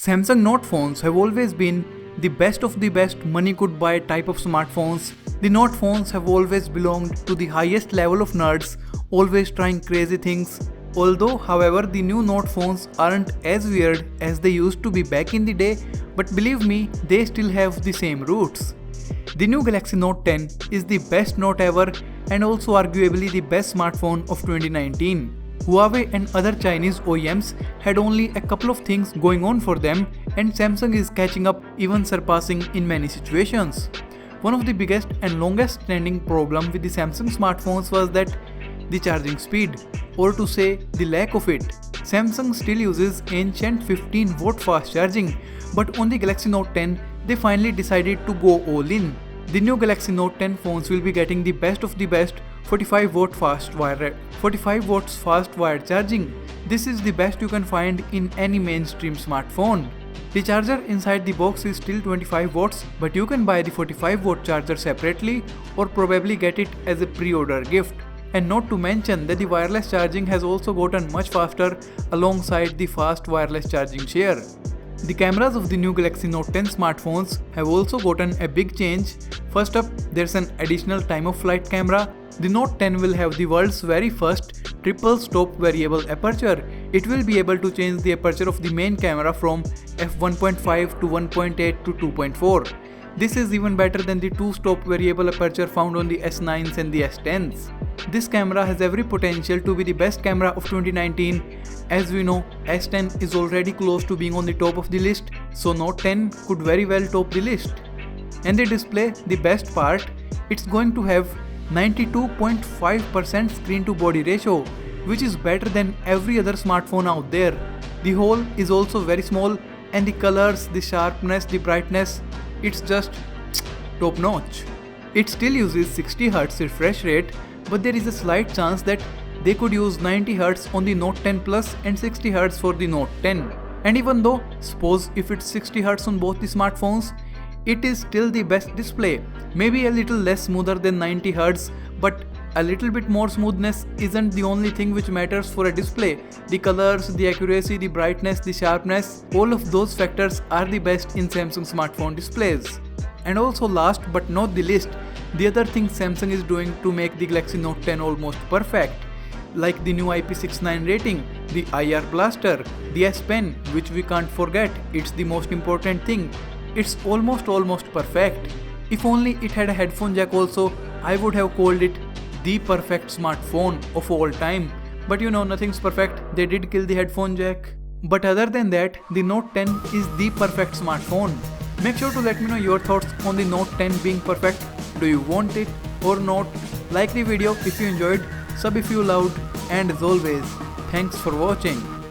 Samsung Note phones have always been the best of the best money could buy type of smartphones. The Note phones have always belonged to the highest level of nerds, always trying crazy things. Although, however, the new Note phones aren't as weird as they used to be back in the day, but believe me, they still have the same roots. The new Galaxy Note 10 is the best Note ever and also arguably the best smartphone of 2019. Huawei and other Chinese OEMs had only a couple of things going on for them, and Samsung is catching up, even surpassing in many situations. One of the biggest and longest standing problem with the Samsung smartphones was that the charging speed, or to say the lack of it. Samsung still uses ancient 15-watt fast charging, but on the Galaxy Note 10 they finally decided to go all in. The new Galaxy Note 10 phones will be getting the best of the best 45 watts fast wired charging. This is the best you can find in any mainstream smartphone. The charger inside the box is still 25 watts, but you can buy the 45 watt charger separately or probably get it as a pre-order gift. And not to mention that the wireless charging has also gotten much faster alongside the fast wireless charging share. The cameras of the new Galaxy Note 10 smartphones have also gotten a big change. First up, there's an additional time of flight camera. The Note 10 will have the world's very first triple stop variable aperture. It will be able to change the aperture of the main camera from f1.5 to 1.8 to 2.4. This is even better than the two-stop variable aperture found on the S9s and the S10s. This camera has every potential to be the best camera of 2019. As we know, S10 is already close to being on the top of the list, so Note 10 could very well top the list. And the display, the best part, it's going to have 92.5% screen to body ratio, which is better than every other smartphone out there. The hole is also very small, and the colors, the sharpness, the brightness, it's just top notch. It still uses 60Hz refresh rate, but there is a slight chance that they could use 90Hz on the Note 10 Plus and 60Hz for the Note 10. And even though, suppose if it's 60Hz on both the smartphones, it is still the best display. Maybe a little less smoother than 90Hz, but a little bit more smoothness isn't the only thing which matters for a display. The colors, the accuracy, the brightness, the sharpness, all of those factors are the best in Samsung smartphone displays. And also last but not the least, the other thing Samsung is doing to make the Galaxy Note 10 almost perfect, like the new IP69 rating, the IR blaster, the S Pen, which we can't forget, it's the most important thing. It's almost perfect. If only it had a headphone jack also, I would have called it the perfect smartphone of all time. But you know, nothing's perfect, they did kill the headphone jack. But other than that, the Note 10 is the perfect smartphone. Make sure to let me know your thoughts on the Note 10 being perfect. Do you want it or not? Like the video if you enjoyed, sub if you loved, and as always, thanks for watching.